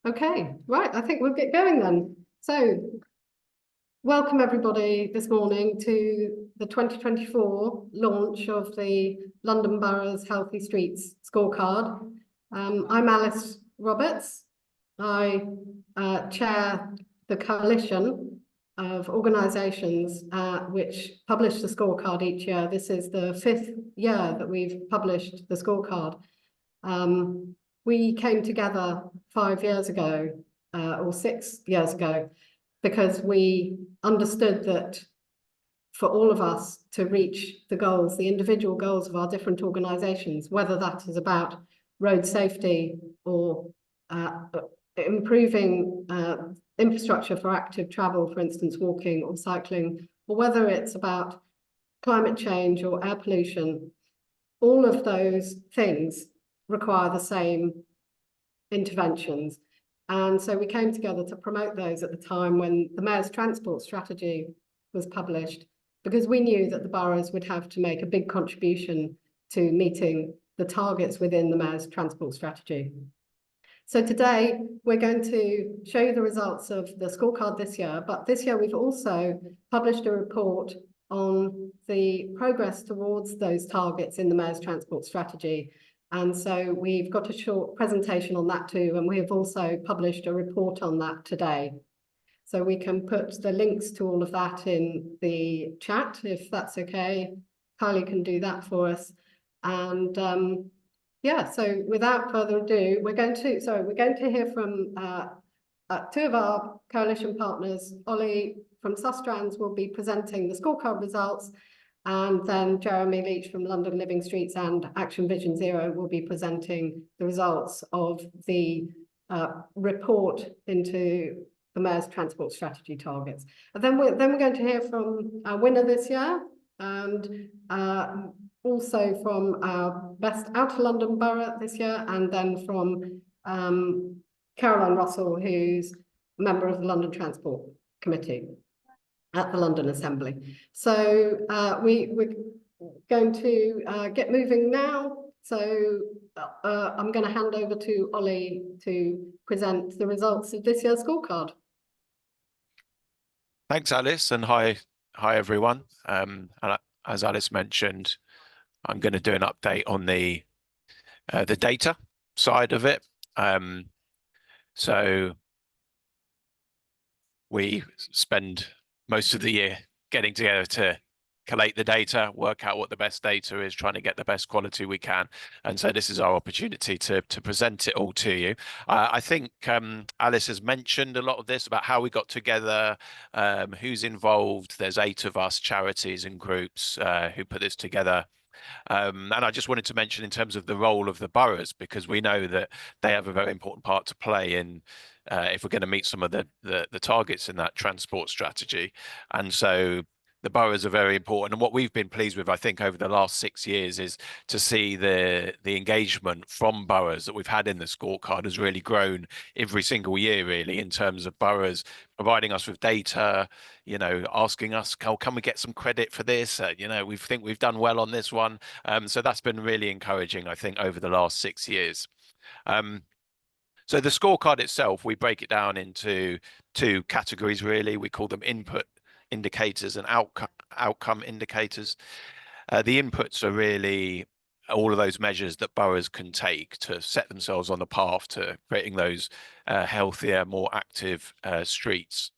Okay, right, I think we'll get going then. So, welcome everybody this morning to the 2024 launch of the London Borough's Healthy Streets Scorecard. I'm Alice Roberts. I chair the coalition of organisations which publish the scorecard each year. This is the 5th year that we've published the scorecard. We came together 5 years ago, or 6 years ago, because we understood that for all of us to reach the goals, the individual goals of our different organisations, whether that is about road safety or improving infrastructure for active travel, for instance, walking or cycling, or whether it's about climate change or air pollution, all of those things require the same interventions. And so we came together to promote those at the time when the Mayor's Transport Strategy was published, because we knew that the boroughs would have to make a big contribution to meeting the targets within the Mayor's Transport Strategy. So today we're going to show you the results of the scorecard this year, but this year we've also published a report on the progress towards those targets in the Mayor's Transport Strategy. And so we've got a short presentation on that too, and we have also published a report on that today. So we can put the links to all of that in the chat, if that's okay. Kylie can do that for us. And yeah, so without further ado, we're going to hear from two of our coalition partners. Ollie from Sustrans will be presenting the scorecard results, and then Jeremy Leach from London Living Streets and Action Vision Zero will be presenting the results of the report into the Mayor's Transport Strategy targets. And then we're going to hear from our winner this year, and also from our best Outer London borough this year, and then from Caroline Russell, who's a member of the London Transport Committee at the London Assembly. So we're going to get moving now. So I'm going to hand over to Ollie to present the results of this year's scorecard. Thanks, Alice, and hi everyone. And as Alice mentioned, I'm going to do an update on the data side of it. So we spend most of the year getting together to collate the data, work out what the best data is, trying to get the best quality we can. And so this is our opportunity to present it all to you. I think Alice has mentioned a lot of this about how we got together, who's involved. There's 8 of us, charities and groups who put this together. And I just wanted to mention in terms of the role of the boroughs, because we know that they have a very important part to play in if we're going to meet some of the targets in that transport strategy. And so the boroughs are very important. And what we've been pleased with, I think, over the last 6 years is to see the engagement from boroughs that we've had in the scorecard has really grown every single year, really, in terms of boroughs providing us with data, you know, asking us, can we get some credit for this? You know, we think we've done well on this one. So that's been really encouraging, I think, over the last 6 years. So the scorecard itself, we break it down into 2 categories, really. We call them input indicators and outcome indicators. The inputs are really all of those measures that boroughs can take to set themselves on the path to creating those healthier, more active streets.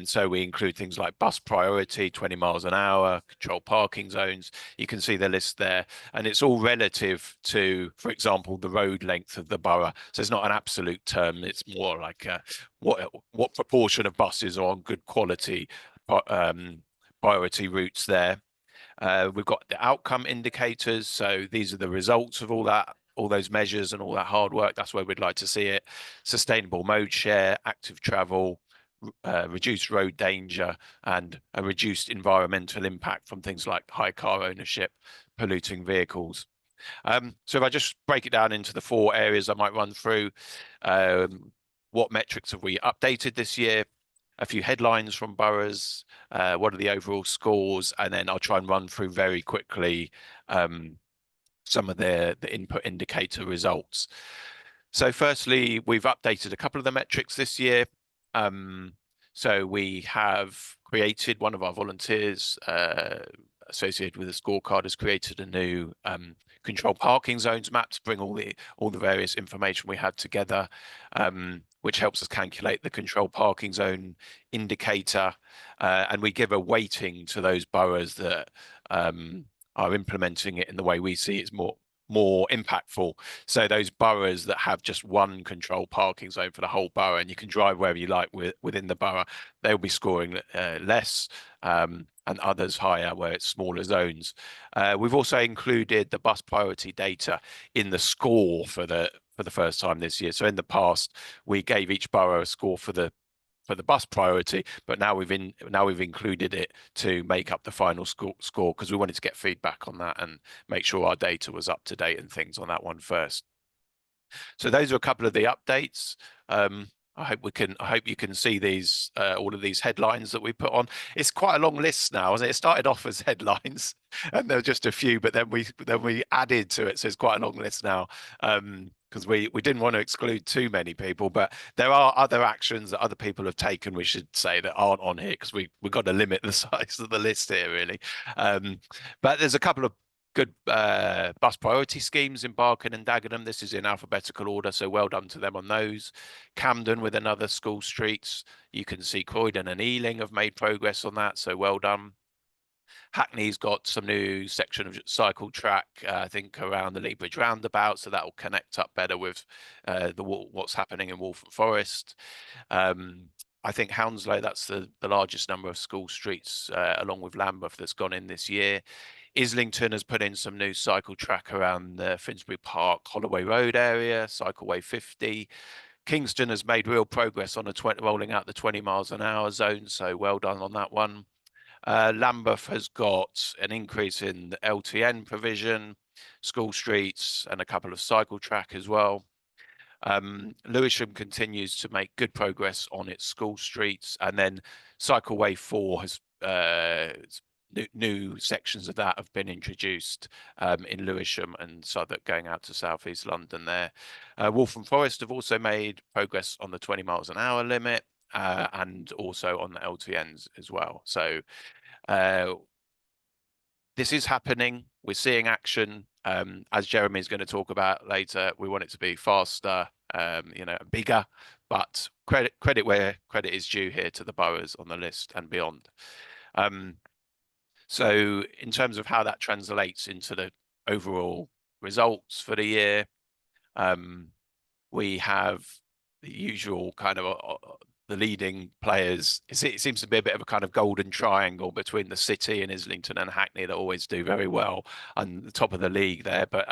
So we include things like bus priority, 20 miles an hour, controlled parking zones. You can see the list there, and it's all relative to, for example, the road length of the borough. So it's not an absolute term. It's more like what proportion of buses are on good quality priority routes there. We've got the outcome indicators. So these are the results of all that, all those measures and all that hard work. That's where we'd like to see it. Sustainable mode share, active travel, reduced road danger, and a reduced environmental impact from things like high car ownership, polluting vehicles. So if I just break it down into the 4 areas I might run through, what metrics have we updated this year? A few headlines from boroughs, what are the overall scores, and then I'll try and run through very quickly some of the input indicator results. So firstly, we've updated a couple of the metrics this year. So we have created, one of our volunteers associated with the scorecard has created a new control parking zones map to bring all the various information we had together, which helps us calculate the control parking zone indicator, and we give a weighting to those boroughs that are implementing it in the way we see it's more impactful. So those boroughs that have just one control parking zone for the whole borough, and you can drive wherever you like within the borough, they'll be scoring less, and others higher where it's smaller zones. We've also included the bus priority data in the score for the first time this year. So in the past, we gave each borough a score for the bus priority, but now we've included it to make up the final score because we wanted to get feedback on that and make sure our data was up to date and things on that one first. So those are a couple of the updates. I hope you can see these all of these headlines that we put on. It's quite a long list now, isn't it? It started off as headlines and there were just a few, but then we added to it, so it's quite a long list now. Because we didn't want to exclude too many people, but there are other actions that other people have taken, we should say, that aren't on here because we've got to limit the size of the list here, really. But there's a couple of good bus priority schemes in Barking and Dagenham. This is in alphabetical order, so well done to them on those. Camden with another school streets. You can see Croydon and Ealing have made progress on that, so well done. Hackney's got some new section of cycle track, I think, around the Lee Bridge roundabout, so that will connect up better with what's happening in Waltham Forest. I think Hounslow, that's the largest number of school streets, along with Lambeth, that's gone in this year. Islington has put in some new cycle track around the Finsbury Park, Holloway Road area, Cycleway 50. Kingston has made real progress on rolling out the 20 miles an hour zone, so well done on that one. Lambeth has got an increase in the LTN provision, school streets, and a couple of cycle track as well. Lewisham continues to make good progress on its school streets, and then Cycleway 4 has new sections of that have been introduced in Lewisham and Southwark going out to South East London there. Waltham Forest have also made progress on the 20 miles an hour limit, and also on the LTNs as well. So this is happening. We're seeing action. As Jeremy is going to talk about later, we want it to be faster, bigger, but credit where credit is due here to the boroughs on the list and beyond. So in terms of how that translates into the overall results for the year, we have the usual kind of the leading players. It seems to be a bit of a kind of golden triangle between the City and Islington and Hackney that always do very well on the top of the league there. But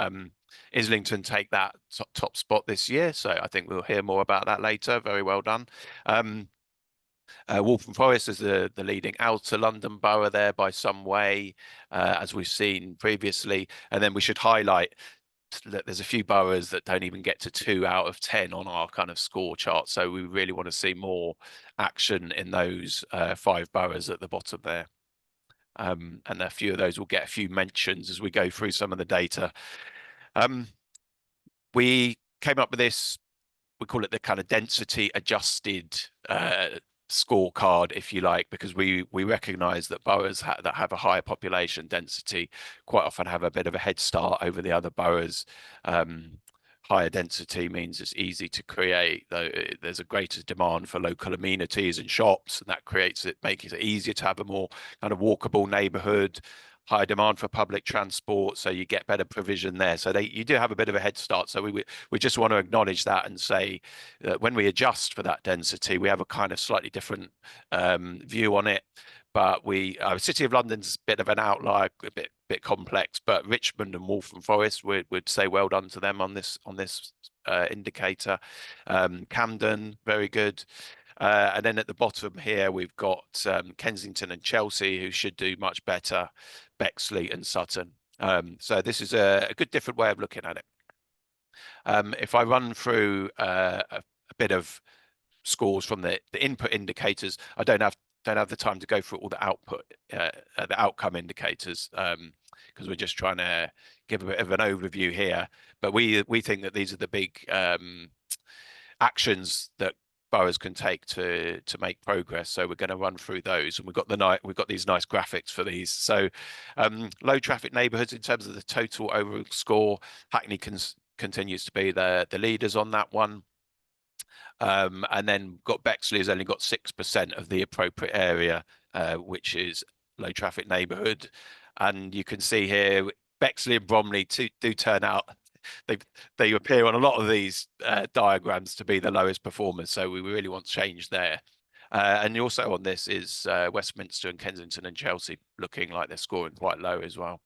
Islington take that top spot this year, so I think we'll hear more about that later. Very well done. Waltham Forest is the leading outer London borough there by some way, as we've seen previously. And then we should highlight that there's a few boroughs that don't even get to 2 out of 10 on our kind of score chart. So we really want to see more action in those 5 boroughs at the bottom there. And a few of those will get a few mentions as we go through some of the data. We came up with this, we call it the kind of density adjusted scorecard, if you like, because we recognize that boroughs that have a higher population density quite often have a bit of a head start over the other boroughs. Higher density means it's easy to create, though there's a greater demand for local amenities and shops, and that makes it easier to have a more kind of walkable neighborhood. Higher demand for public transport, so you get better provision there. So you do have a bit of a head start. So we just want to acknowledge that and say that when we adjust for that density, we have a kind of slightly different view on it. But City of London's a bit of an outlier, a bit complex. But Richmond and Waltham Forest, would say well done to them on this indicator. Camden, very good. And then at the bottom here, we've got Kensington and Chelsea, who should do much better, Bexley and Sutton. So this is a good different way of looking at it. If I run through a bit of scores from the input indicators, I don't have the time to go through all the outcome indicators, because we're just trying to give a bit of an overview here. But we think that these are the big actions that boroughs can take to make progress. So we're going to run through those, and we've got these nice graphics for these. So low traffic neighbourhoods, in terms of the total overall score, Hackney continues to be the leaders on that one. And then got Bexley has only got 6% of the appropriate area, which is low traffic neighbourhood. And you can see here, Bexley and Bromley do turn out, they appear on a lot of these diagrams to be the lowest performers. So we really want change there. And also on this is Westminster and Kensington and Chelsea looking like they're scoring quite low as well.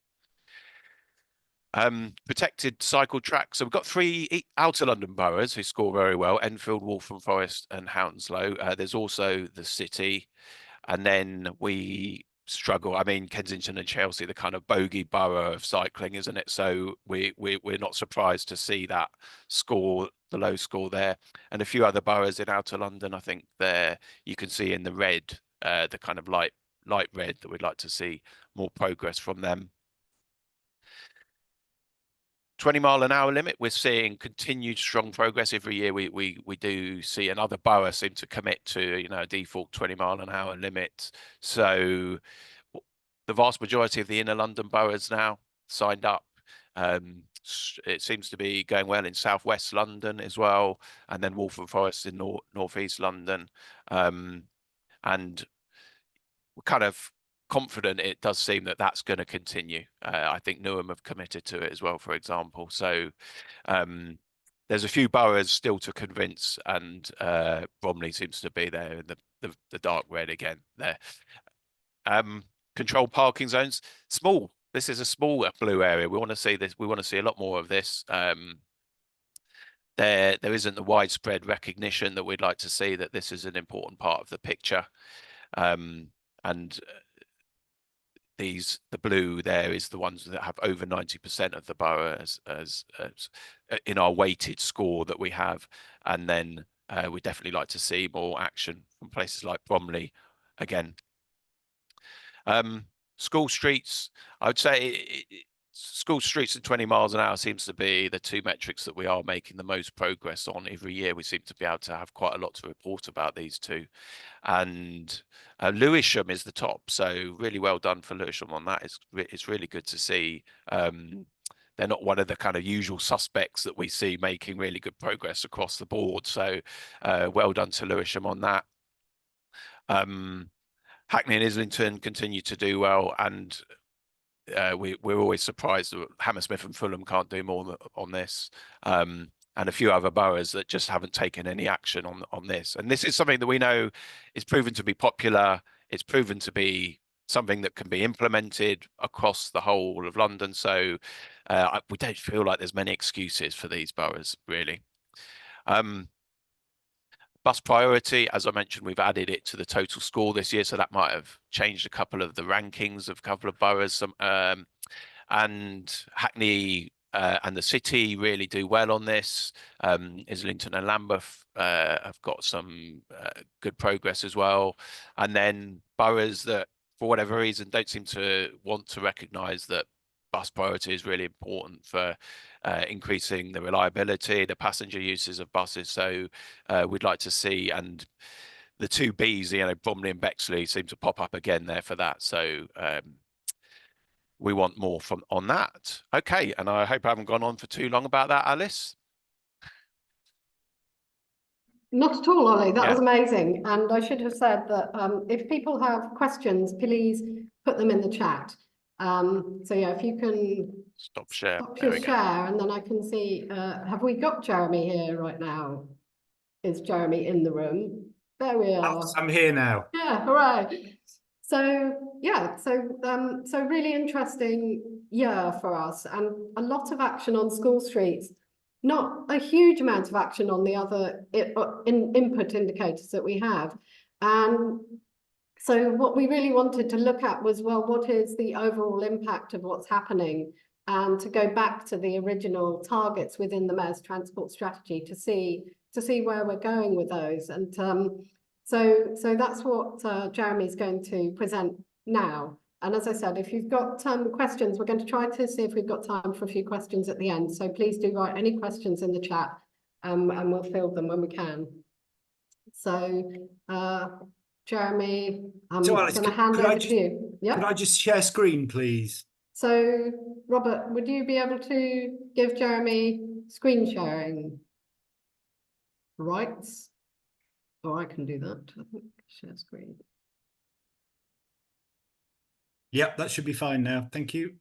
Protected cycle tracks. So we've got 3 outer London boroughs who score very well: Enfield, Waltham Forest and Hounslow. There's also the city, and then we struggle. I mean, Kensington and Chelsea, the kind of bogey borough of cycling, isn't it? So we're not surprised to see that score, the low score there. And a few other boroughs in outer London, I think there you can see in the red, the kind of light red, that we'd like to see more progress from them. 20-mile-an-hour limit, we're seeing continued strong progress every year. We do see another borough seem to commit to, a default 20-mile-an-hour limit. So the vast majority of the inner London boroughs now signed up. It seems to be going well in southwest London as well, and then Waltham Forest in northeast London. And we're kind of confident it does seem that that's going to continue. I think Newham have committed to it as well, for example. So there's a few boroughs still to convince, and Bromley seems to be there in the dark red again there. Controlled parking zones, small. This is a small blue area. We want to see this. We want to see a lot more of this. There isn't the widespread recognition that we'd like to see that this is an important part of the picture. And the blue there is the ones that have over 90% of the borough as in our weighted score that we have. And then we'd definitely like to see more action from places like Bromley again. School streets, I would say school streets and 20 miles an hour seems to be the 2 metrics that we are making the most progress on every year. We seem to be able to have quite a lot to report about these two. And Lewisham is the top, so really well done for Lewisham on that. It's really good to see. They're not one of the kind of usual suspects that we see making really good progress across the board. So well done to Lewisham on that. Hackney and Islington continue to do well, and we're always surprised that Hammersmith and Fulham can't do more on this. And a few other boroughs that just haven't taken any action on this. And this is something that we know is proven to be popular. It's proven to be something that can be implemented across the whole of London. So we don't feel like there's many excuses for these boroughs, really. Bus priority, as I mentioned, we've added it to the total score this year, so that might have changed a couple of the rankings of a couple of boroughs. And Hackney and the city really do well on this. Islington and Lambeth have got some good progress as well. And then boroughs that, for whatever reason, don't seem to want to recognise that bus priority is really important for increasing the reliability, the passenger uses of buses. So we'd like to see, and the 2 Bs, Bromley and Bexley seem to pop up again there for that. So we want more on that. Okay, and I hope I haven't gone on for too long about that, Alice. Not at all, Ollie. That was amazing. And I should have said that if people have questions, please put them in the chat. So yeah, if you can stop share, and then I can see, have we got Jeremy here right now? Is Jeremy in the room? There we are. I'm here now. Yeah, hooray. So yeah, so really interesting year for us, and a lot of action on school streets. Not a huge amount of action on the other input indicators that we have. And so what we really wanted to look at was, well, what is the overall impact of what's happening? And to go back to the original targets within the Mayor's transport strategy to see where we're going with those. And so that's what Jeremy's going to present now. And as I said, if you've got questions, we're going to try to see if we've got time for a few questions at the end. So please do write any questions in the chat, and we'll field them when we can. So, Jeremy, I'm So, going Alice, to hand could I over just- to you. Could I just share screen, please? So, Robert, would you be able to give Jeremy screen sharing rights? Or I can do that, I think, share screen. Yep, that should be fine now. Thank you.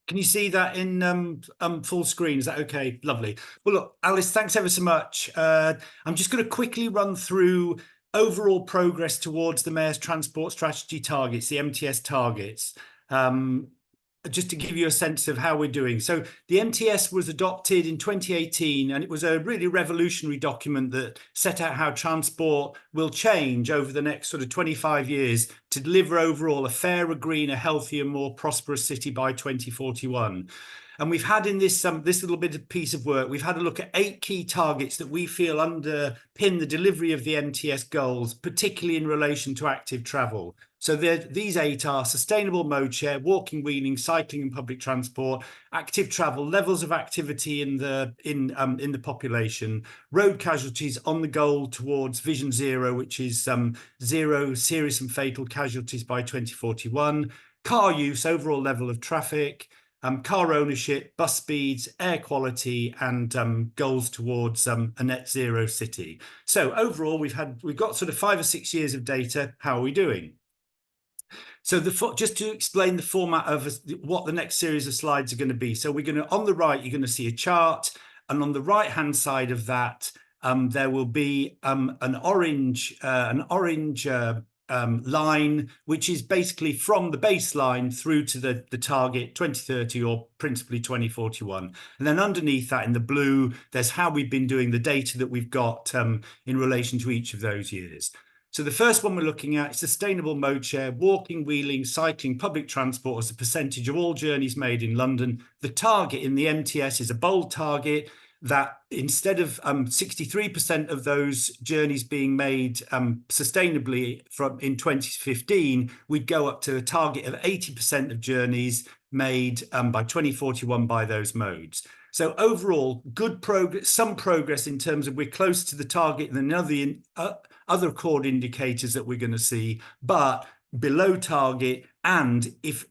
Can you see that in full screen? Is that okay? Lovely. Well, look, Alice, thanks ever so much. I'm just going to quickly run through overall progress towards the Mayor's Transport Strategy targets, the MTS targets, just to give you a sense of how we're doing. So the MTS was adopted in 2018, and it was a really revolutionary document that set out how transport will change over the next sort of 25 years to deliver overall a fairer, greener, healthier, more prosperous city by 2041. And we've had in this little bit of piece of work, we've had a look at 8 key targets that we feel underpin the delivery of the MTS goals, particularly in relation to active travel. So these 8 are sustainable mode share, walking, wheeling, cycling and public transport, active travel, levels of activity in the population, road casualties on the goal towards Vision Zero, which is 0 serious and fatal casualties by 2041, car use, overall level of traffic, car ownership, bus speeds, air quality, and goals towards a net zero city. So overall, we've got sort of 5 or 6 years of data. How are we doing? So just to explain the format of what the next series of slides are going to be. So we're going to, on the right, you're going to see a chart, and on the right hand side of that, there will be an orange line, which is basically from the baseline through to the target 2030 or principally 2041. And then underneath that in the blue, there's how we've been doing, the data that we've got in relation to each of those years. So the first one we're looking at is sustainable mode share, walking, wheeling, cycling, public transport as a percentage of all journeys made in London. The target in the MTS is a bold target that instead of 63% of those journeys being made sustainably in 2015, we'd go up to a target of 80% of journeys made by 2041 by those modes. So overall, good progress, some progress in terms of we're close to the target than other core indicators that we're going to see, but below target. And if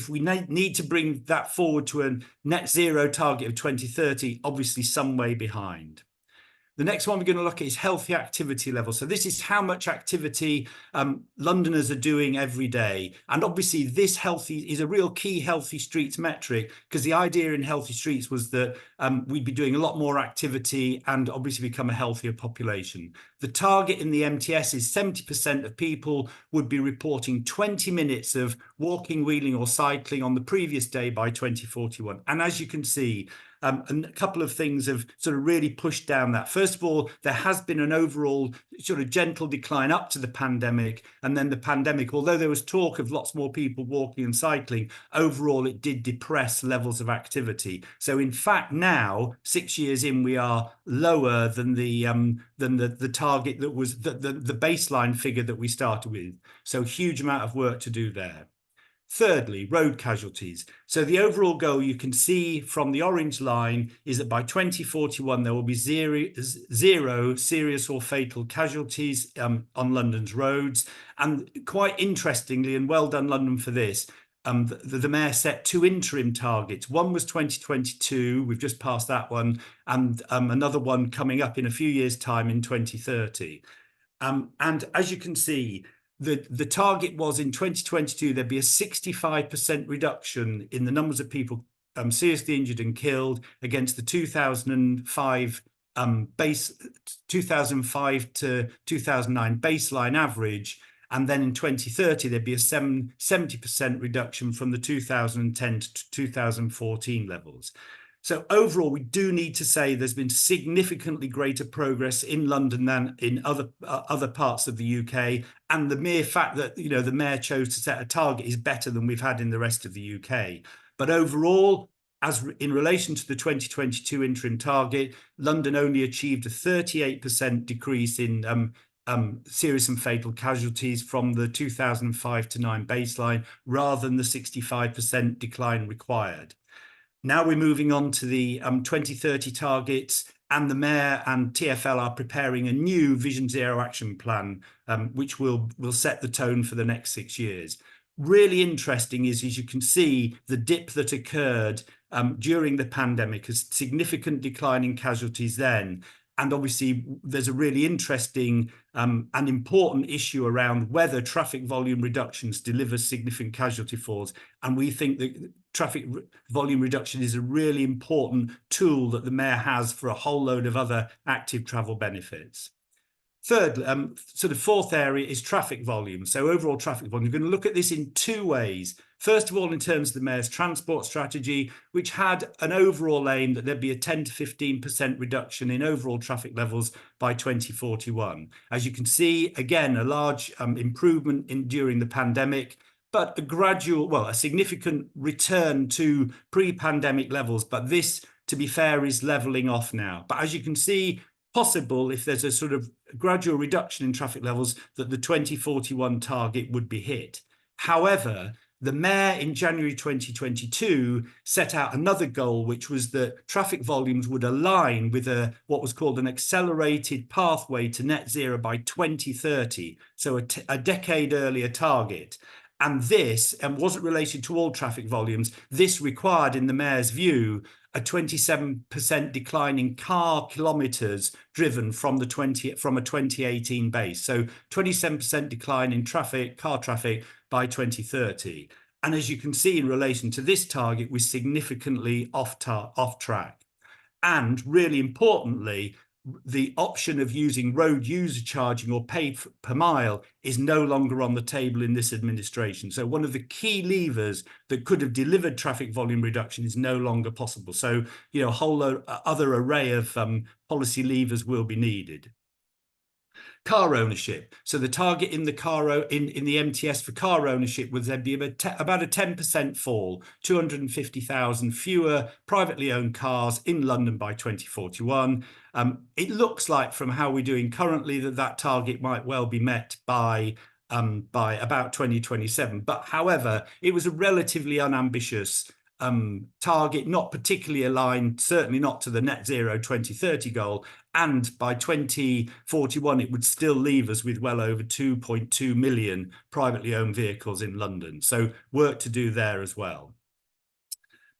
we need to bring that forward to a net zero target of 2030, obviously some way behind. The next one we're going to look at is healthy activity level. So this is how much activity Londoners are doing every day. And obviously this healthy is a real key healthy streets metric, because the idea in healthy streets was that we'd be doing a lot more activity and obviously become a healthier population. The target in the MTS is 70% of people would be reporting 20 minutes of walking, wheeling or cycling on the previous day by 2041. And as you can see, and a couple of things have sort of really pushed down that. First of all, there has been an overall sort of gentle decline up to the pandemic. And then the pandemic, although there was talk of lots more people walking and cycling, overall it did depress levels of activity. So in fact, now, 6 years in, we are lower than the target that was the baseline figure that we started with. So huge amount of work to do there. Thirdly, road casualties. So the overall goal you can see from the orange line is that by 2041, there will be zero serious or fatal casualties on London's roads. And quite interestingly, and well done London for this, the Mayor set 2 interim targets. One was 2022, we've just passed that one, and another one coming up in a few years' time in 2030. And as you can see, the target was in 2022, there'd be a 65% reduction in the numbers of people seriously injured and killed against the 2005 2005 to 2009 baseline average. And then in 2030, there'd be a 70% reduction from the 2010 to 2014 levels. So overall, we do need to say there's been significantly greater progress in London than in other parts of the UK. And the mere fact that, you know, the Mayor chose to set a target is better than we've had in the rest of the UK. But overall, as in relation to the 2022 interim target, London only achieved a 38% decrease in serious and fatal casualties from the 2005 to 9 baseline, rather than the 65% decline required. Now we're moving on to the 2030 targets, and the Mayor and TfL are preparing a new Vision Zero action plan, which will set the tone for the next 6 years. Really interesting is, as you can see, the dip that occurred during the pandemic, a significant decline in casualties then. And obviously, there's a really interesting and important issue around whether traffic volume reductions deliver significant casualty falls. And we think that traffic volume reduction is a really important tool that the Mayor has for a whole load of other active travel benefits. Third, sort of fourth area is traffic volume. So overall traffic volume, we're going to look at this in 2 ways. First of all, in terms of the Mayor's transport strategy, which had an overall aim that there'd be a 10 to 15% reduction in overall traffic levels by 2041. As you can see, again, a large improvement during the pandemic, but a gradual, well, a significant return to pre-pandemic levels. But this, to be fair, is leveling off now. But as you can see, possible if there's a sort of gradual reduction in traffic levels that the 2041 target would be hit. However, the Mayor in January 2022 set out another goal, which was that traffic volumes would align with what was called an accelerated pathway to net zero by 2030, so a decade earlier target. And this wasn't related to all traffic volumes. This required, in the Mayor's view, a 27% decline in car kilometres driven from a 2018 base. So 27% decline in car traffic by 2030. And as you can see, in relation to this target, we're significantly off track. And really importantly, the option of using road user charging or pay per mile is no longer on the table in this administration. So one of the key levers that could have delivered traffic volume reduction is no longer possible. So, a whole other array of policy levers will be needed. Car ownership. So the target in the in the MTS for car ownership was there'd be about a 10% fall, 250,000 fewer privately owned cars in London by 2041. It looks like, from how we're doing currently, that target might well be met by about 2027. But however, it was a relatively unambitious target, not particularly aligned, certainly not to the net zero 2030 goal. And by 2041, it would still leave us with well over 2.2 million privately owned vehicles in London. So work to do there as well.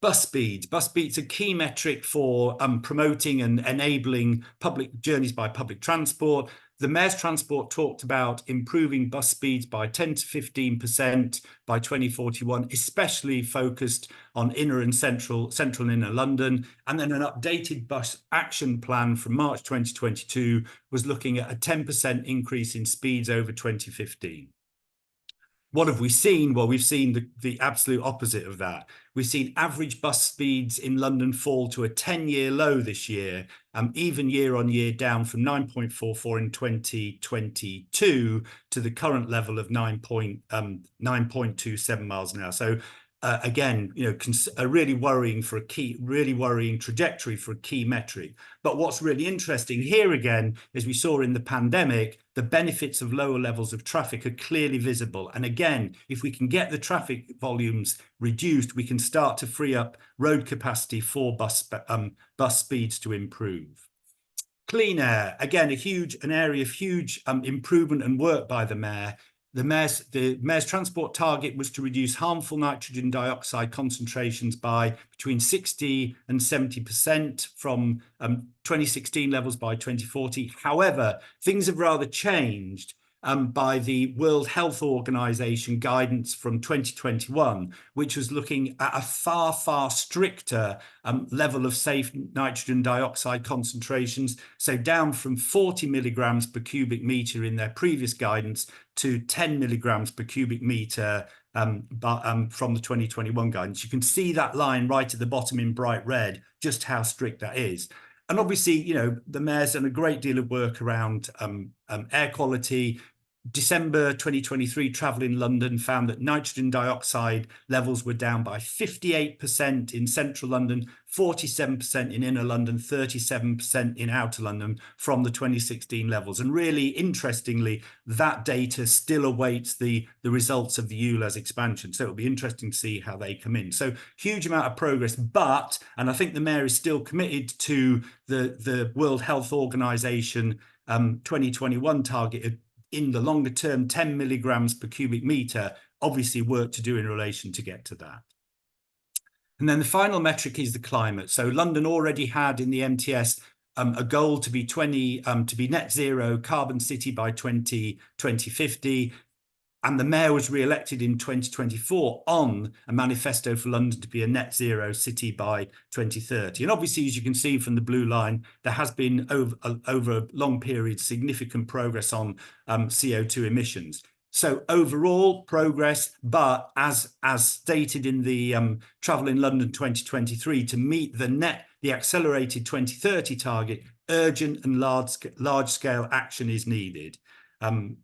Bus speeds. Bus speeds are a key metric for promoting and enabling public journeys by public transport. The Mayor's Transport talked about improving bus speeds by 10 to 15% by 2041, especially focused on inner and central and inner London. And then an updated bus action plan from March 2022 was looking at a 10% increase in speeds over 2015. What have we seen? Well, we've seen the absolute opposite of that. We've seen average bus speeds in London fall to a 10-year low this year, even year on year, down from 9.44 in 2022 to the current level of 9.27 miles an hour. So again, a really worrying trajectory for a key metric. But what's really interesting here again, as we saw in the pandemic, the benefits of lower levels of traffic are clearly visible. And again, if we can get the traffic volumes reduced, we can start to free up road capacity for bus speeds to improve. Clean air, again, an area of huge improvement and work by the Mayor. The Mayor's transport target was to reduce harmful nitrogen dioxide concentrations by between 60 and 70% from 2016 levels by 2040. However, things have rather changed by the World Health Organization guidance from 2021, which was looking at a far, far stricter level of safe nitrogen dioxide concentrations. So down from 40 milligrams per cubic meter in their previous guidance to 10 milligrams per cubic meter from the 2021 guidance. You can see that line right at the bottom in bright red, just how strict that is. And obviously, the Mayor's done a great deal of work around air quality, December 2023 travel in London found that nitrogen dioxide levels were down by 58% in central London, 47% in inner London, 37% in outer London from the 2016 levels. And really interestingly, that data still awaits the results of the ULEZ expansion. So it'll be interesting to see how they come in. So huge amount of progress, but, and I think the Mayor is still committed to the World Health Organization 2021 target in the longer term, 10 milligrams per cubic meter, obviously work to do in relation to get to that. And then the final metric is the climate. So London already had in the MTS a goal to be net zero carbon city by 2050. And the Mayor was re-elected in 2024 on a manifesto for London to be a net zero city by 2030. And obviously, as you can see from the blue line, there has been over a long period significant progress on CO2 emissions. So overall progress, but as stated in the Travel in London 2023, to meet the accelerated 2030 target, urgent and large scale action is needed.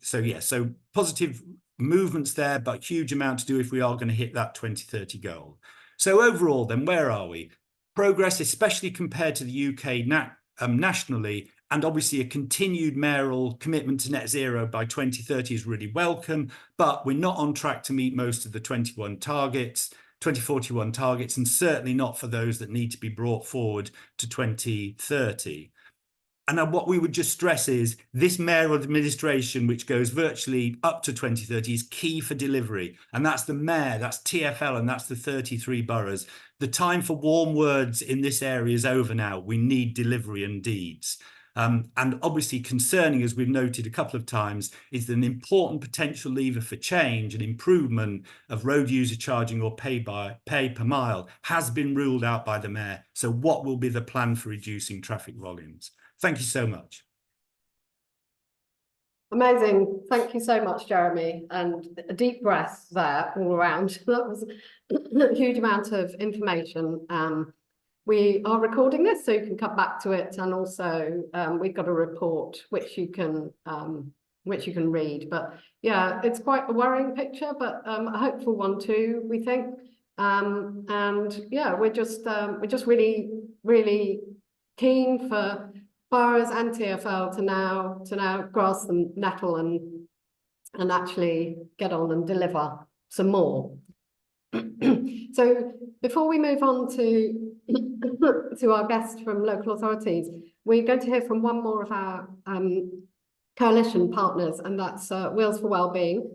So positive movements there, but huge amount to do if we are going to hit that 2030 goal. So overall, then, where are we? Progress, especially compared to the UK nationally, and obviously a continued mayoral commitment to net zero by 2030 is really welcome, but we're not on track to meet most of the 2041 targets, and certainly not for those that need to be brought forward to 2030. And what we would just stress is this mayoral administration, which goes virtually up to 2030, is key for delivery. And that's the Mayor, that's TfL, and that's the 33 boroughs. The time for warm words in this area is over now. We need delivery and deeds. And obviously concerning, as we've noted a couple of times, is an important potential lever for change and improvement of road user charging or pay per mile has been ruled out by the Mayor. So what will be the plan for reducing traffic volumes? Thank you so much. Amazing. Thank you so much, Jeremy. And a deep breath there all around. That was a huge amount of information. We are recording this, so you can come back to it. And also we've got a report which you can read. But yeah, it's quite a worrying picture, but a hopeful one too, we think. And yeah, we're just really, really keen for boroughs and TfL to now grasp the nettle and actually get on and deliver some more. So before we move on to our guest from local authorities, we're going to hear from one more of our coalition partners, and that's Wheels for Wellbeing.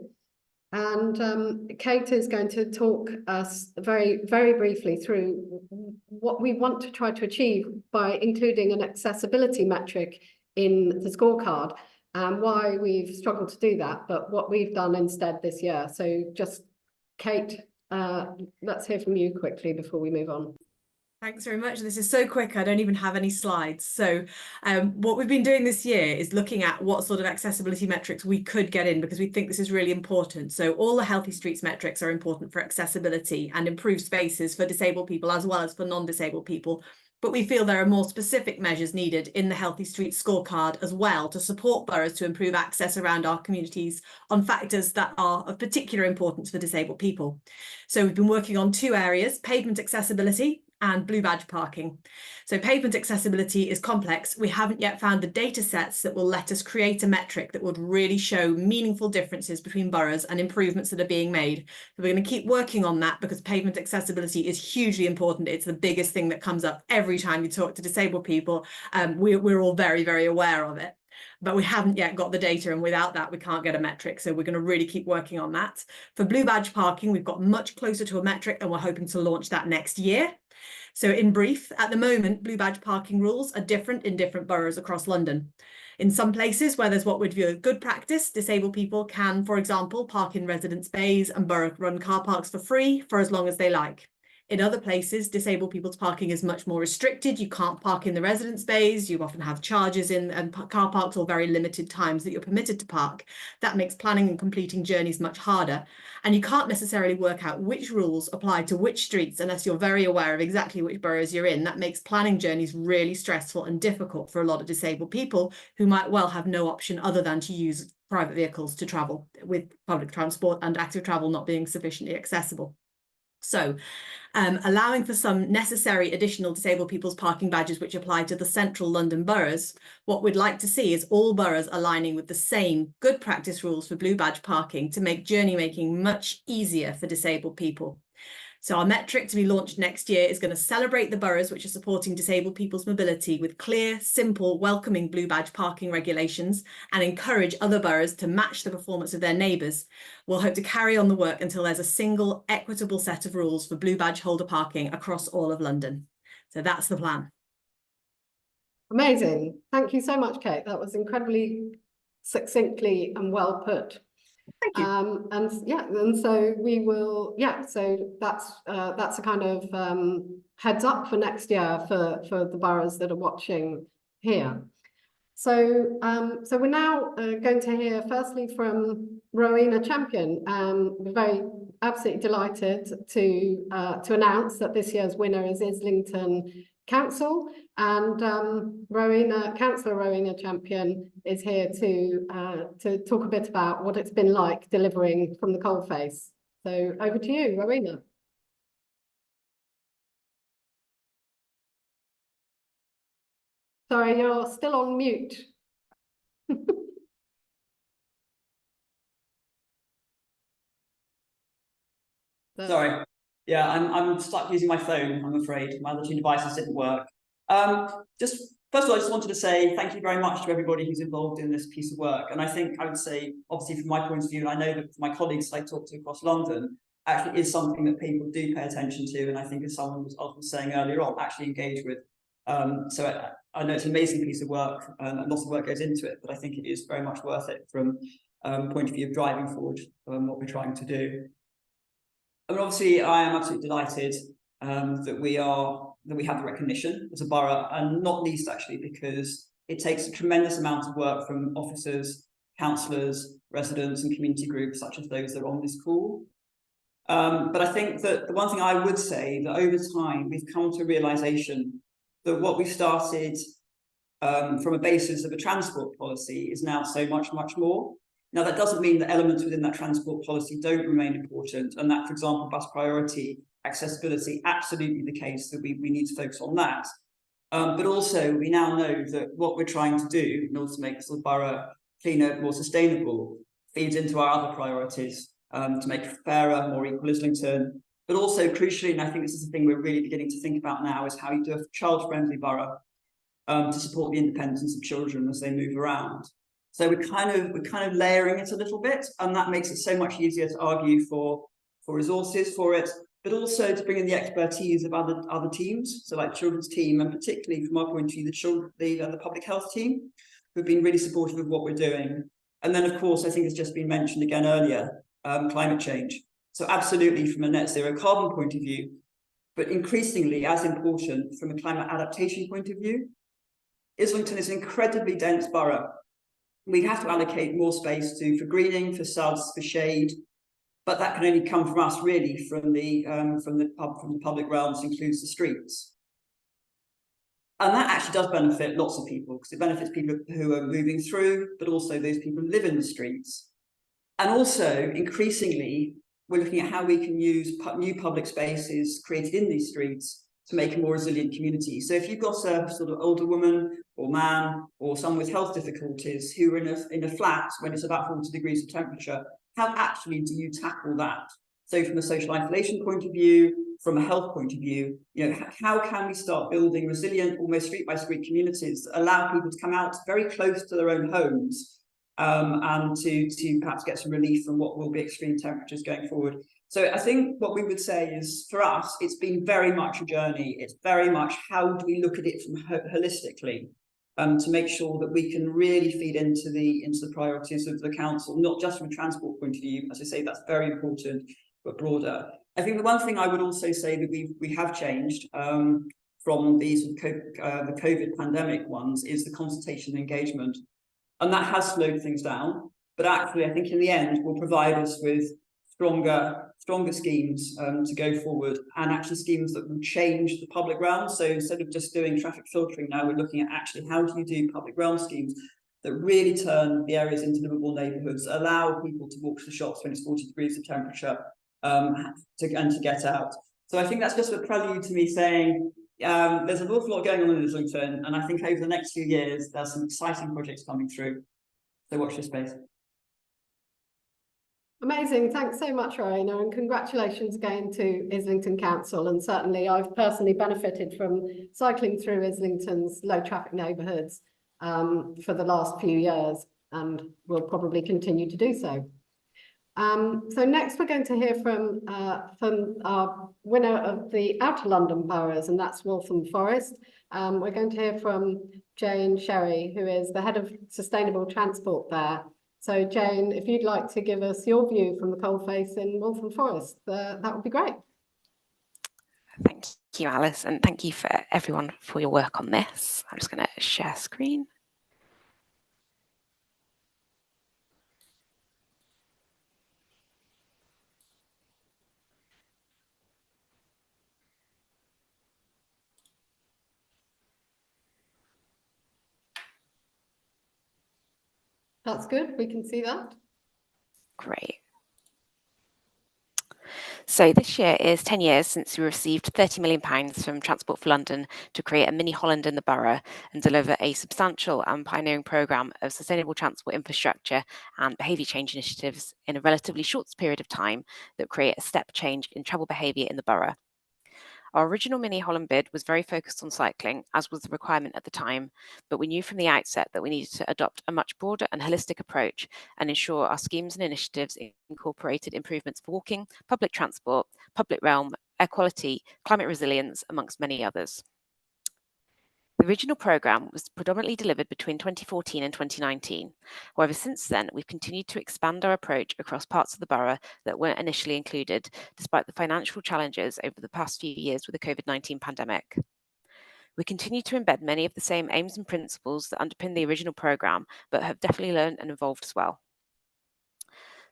And Kate is going to talk us very, very briefly through what we want to try to achieve by including an accessibility metric in the scorecard, and why we've struggled to do that, but what we've done instead this year. So just, Kate, let's hear from you quickly before we move on. Thanks very much. This is so quick, I don't even have any slides. So what we've been doing this year is looking at what sort of accessibility metrics we could get in, because we think this is really important. So all the Healthy Streets metrics are important for accessibility and improved spaces for disabled people as well as for non-disabled people. But we feel there are more specific measures needed in the Healthy Streets scorecard as well to support boroughs to improve access around our communities on factors that are of particular importance for disabled people. So we've been working on two areas: pavement accessibility and blue badge parking. So pavement accessibility is complex. We haven't yet found the data sets that will let us create a metric that would really show meaningful differences between boroughs and improvements that are being made. So we're going to keep working on that, because pavement accessibility is hugely important. It's the biggest thing that comes up every time you talk to disabled people. We're all very, very aware of it. But we haven't yet got the data, and without that we can't get a metric. So we're going to really keep working on that. For blue badge parking, we've got much closer to a metric, and we're hoping to launch that next year. So in brief, at the moment, blue badge parking rules are different in different boroughs across London. In some places where there's what we'd view as good practice, disabled people can, for example, park in residence bays and borough-run car parks for free for as long as they like. In other places, disabled people's parking is much more restricted. You can't park in the residence bays. You often have charges in car parks, or very limited times that you're permitted to park. That makes planning and completing journeys much harder. And you can't necessarily work out which rules apply to which streets unless you're very aware of exactly which boroughs you're in. That makes planning journeys really stressful and difficult for a lot of disabled people who might well have no option other than to use private vehicles to travel, with public transport and active travel not being sufficiently accessible. So allowing for some necessary additional disabled people's parking badges which apply to the central London boroughs, what we'd like to see is all boroughs aligning with the same good practice rules for blue badge parking to make journey making much easier for disabled people. So our metric to be launched next year is going to celebrate the boroughs which are supporting disabled people's mobility with clear, simple, welcoming blue badge parking regulations, and encourage other boroughs to match the performance of their neighbours. We'll hope to carry on the work until there's a single equitable set of rules for blue badge holder parking across all of London. So that's the plan. Amazing. Thank you so much, Kate. That was incredibly succinctly and well put. Thank you. And so we will, so that's a kind of heads up for next year for the boroughs that are watching here. So so we're now going to hear firstly from Rowena Champion. We're absolutely delighted to announce that this year's winner is Islington Council, and Councillor Rowena Champion is here to talk a bit about what it's been like delivering from the coalface. So over to you, Rowena. Sorry, you're still on mute. Sorry. Yeah, I'm stuck using my phone, I'm afraid. My other two devices didn't work. Just first of all, I just wanted to say thank you very much to everybody who's involved in this piece of work. And I think I would say, obviously, from my point of view, I know that my colleagues I talk to across London, actually is something that people do pay attention to. And I think, as someone was saying earlier on, actually engage with. So I know it's an amazing piece of work, and lots of work goes into it, but I think it is very much worth it from point of view of driving forward what we're trying to do. I mean, obviously, I am absolutely delighted that we have the recognition as a borough, and not least actually because it takes a tremendous amount of work from officers, councillors, residents, and community groups such as those that are on this call. But I think that the one thing I would say that over time we've come to a realisation that what we started from a basis of a transport policy is now so much more. Now, that doesn't mean that elements within that transport policy don't remain important, and that, for example, bus priority, accessibility, absolutely the case that we need to focus on that. But also, we now know that what we're trying to do in order to make the borough cleaner, more sustainable, feeds into our other priorities to make a fairer, more equal Islington. But also, crucially, and I think this is the thing we're really beginning to think about now, is how you do a child-friendly borough to support the independence of children as they move around. So we're kind of layering it a little bit, and that makes it so much easier to argue for resources for it, but also to bring in the expertise of other teams, so like children's team, and particularly from our point of view, the public health team, who've been really supportive of what we're doing. And then, of course, I think it's just been mentioned again earlier, climate change. So absolutely from a net zero carbon point of view, but increasingly as important from a climate adaptation point of view. Islington is an incredibly dense borough. We have to allocate more space for greening, for suds, for shade, but that can only come from us, really, from the public realms, includes the streets. And that actually does benefit lots of people, because it benefits people who are moving through, but also those people who live in the streets. And also, increasingly, we're looking at how we can use new public spaces created in these streets to make a more resilient community. So if you've got a sort of older woman or man or someone with health difficulties who are in a flat when it's about 40 degrees of temperature, how actually do you tackle that? So from a social isolation point of view, from a health point of view, how can we start building resilient, almost street by street communities that allow people to come out very close to their own homes and to perhaps get some relief from what will be extreme temperatures going forward. So I think what we would say is, for us, it's been very much a journey. It's very much how do we look at it from holistically to make sure that we can really feed into the priorities of the council, not just from a transport point of view. As I say, that's very important, but broader. I think the one thing I would also say that we have changed from these the COVID pandemic ones is the consultation and engagement, and that has slowed things down. But actually, I think in the end will provide us with stronger schemes to go forward, and actually schemes that will change the public realm. So instead of just doing traffic filtering, now we're looking at actually how do you do public realm schemes that really turn the areas into livable neighbourhoods, allow people to walk to the shops when it's 40 degrees of temperature, and to get out. So I think that's just a prelude to me saying there's an awful lot going on in Islington, and I think over the next few years there's some exciting projects coming through. So watch this space. Amazing. Thanks so much, Rowena, and congratulations again to Islington Council. And certainly I've personally benefited from cycling through Islington's low traffic neighbourhoods for the last few years, and will probably continue to do so. So next we're going to hear from our winner of the Outer London boroughs, and that's Waltham Forest. We're going to hear from Jane Sherry, who is the head of sustainable transport there. So Jane, if you'd like to give us your view from the coalface in Waltham Forest, that would be great. Thank you, Alice, and thank you for everyone for your work on this. I'm just going to share screen. That's good. We can see that. Great. So this year is 10 years since we received £30 million from Transport for London to create a mini Holland in the borough and deliver a substantial and pioneering programme of sustainable transport infrastructure and behaviour change initiatives in a relatively short period of time that create a step change in travel behaviour in the borough. Our original mini Holland bid was very focused on cycling, as was the requirement at the time, but we knew from the outset that we needed to adopt a much broader and holistic approach and ensure our schemes and initiatives incorporated improvements for walking, public transport, public realm, air quality, climate resilience, amongst many others. The original programme was predominantly delivered between 2014 and 2019. However, since then, we've continued to expand our approach across parts of the borough that weren't initially included, despite the financial challenges over the past few years with the COVID-19 pandemic. We continue to embed many of the same aims and principles that underpin the original programme, but have definitely learned and evolved as well.